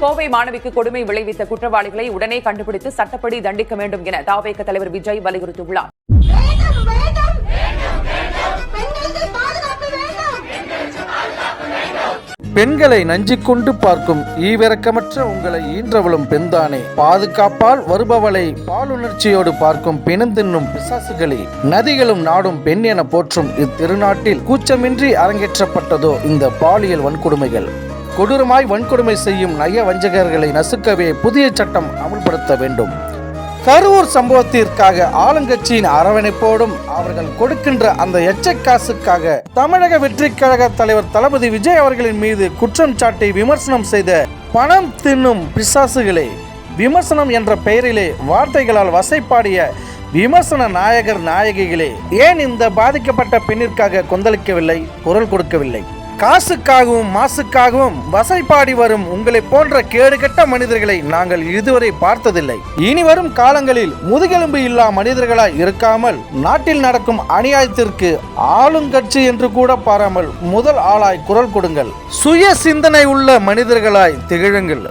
கோவை மாணவிக்கு கொடுமை விளைவித்த குற்றவாளிகளை உடனே கண்டுபிடித்து சட்டப்படி தண்டிக்க வேண்டும் என தாவேக தலைவர் விஜய் வலியுறுத்தியுள்ளார். பெண்களை நஞ்சிக்கொண்டு பார்க்கும் ஈவிரக்கமற்ற உங்களை ஈன்றவளும் பெண்தானே. பாதுகாப்பால் வருபவளை பாலுணர்ச்சியோடு பார்க்கும் பிணந்தின்னும் பிசாசுகளே. நதிகளும் நாடும் பெண் என போற்றும் இத்திருநாட்டில் கூச்சமின்றி அரங்கேற்றப்பட்டதோ இந்த பாலியல் வன்கொடுமைகள். கொடூரமாய் வன்கொடுமை செய்யும் நய வஞ்சகர்களை நசுக்கவே புதிய சட்டம் அமுல்படுத்த வேண்டும். கரூர் சம்பவத்திற்காக ஆளுங்கட்சியின் அரவணைப்போடும் அவர்கள் கொடுக்கின்ற அந்த எச்சக்காசுக்காக தமிழக வெற்றி கழக தலைவர் தளபதி விஜய் அவர்களின் மீது குற்றம் சாட்டி விமர்சனம் செய்த பணம் தின்னும் பிசாசுகளே. விமர்சனம் என்ற பெயரிலே வார்த்தைகளால் வசைப்பாடிய விமர்சன நாயகர் நாயகிகளே, ஏன் இந்த பாதிக்கப்பட்ட பெண்ணிற்காக கொந்தளிக்கவில்லை, குரல் கொடுக்கவில்லை? காசுக்காகவும் மாசுக்காகவும் வசைப்பாடி வரும் உங்களை போன்ற கேடுகட்ட மனிதர்களை நாங்கள் இதுவரை பார்த்ததில்லை. இனி வரும் காலங்களில் முதுகெலும்பு இல்லா மனிதர்களாய் இருக்காமல் நாட்டில் நடக்கும் அநியாயத்திற்கு ஆளுங்கட்சி என்று கூட பாராமல் முதல் ஆளாய் குரல் கொடுங்கள். சுய சிந்தனை உள்ள மனிதர்களாய் திகழுங்கள்.